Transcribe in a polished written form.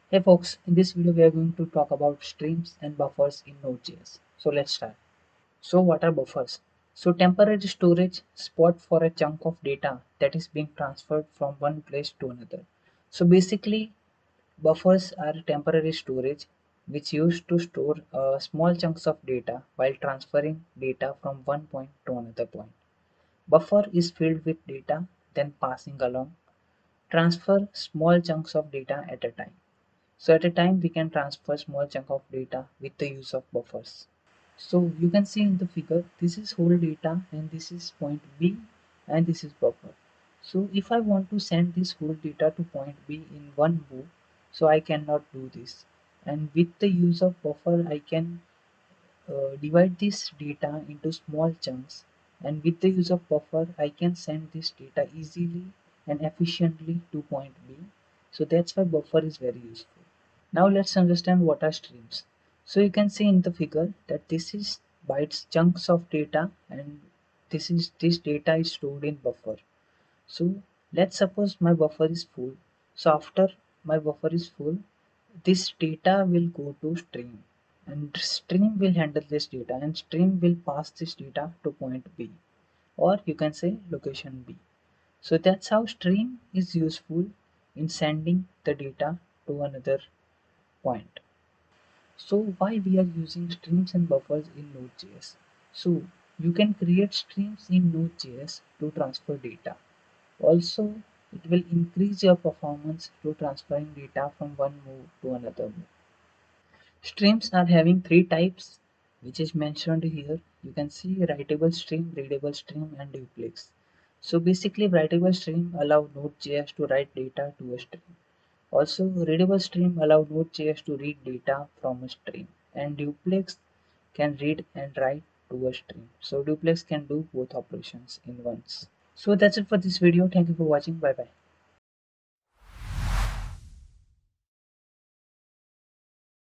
Hey folks, in this video we are going to talk about streams and buffers in Node.js. So let's start. So what are buffers? So temporary storage spot for a chunk of data that is being transferred from one place to another. So basically buffers are temporary storage which used to store small chunks of data while transferring data from one point to another point. Buffer is filled with data then passing along. Transfer small chunks of data at a time. So at a time we can transfer small chunk of data with the use of buffers. So you can see in the figure this is whole data and this is point B and this is buffer. So if I want to send this whole data to point B in one move, so I cannot do this. And with the use of buffer I can divide this data into small chunks, and with the use of buffer I can send this data easily and efficiently to point B. So that's why buffer is very useful. Now let's understand what are streams. So you can see in the figure that this is bytes chunks of data and this data is stored in buffer. So let's suppose my buffer is full. So after my buffer is full, this data will go to stream and stream will handle this data and stream will pass this data to point B, or you can say location B. So that's how stream is useful in sending the data to another point. So why we are using streams and buffers in Node.js? So you can create streams in Node.js to transfer data. Also, it will increase your performance to transferring data from one move to another move. Streams are having three types, which is mentioned here. You can see writable stream, readable stream, and duplex. So basically, writable stream allow Node.js to write data to a stream. Also, readable stream allow Node.js to read data from a stream, and duplex can read and write to a stream. So duplex can do both operations in once. So that's it for this video. Thank you for watching. Bye bye.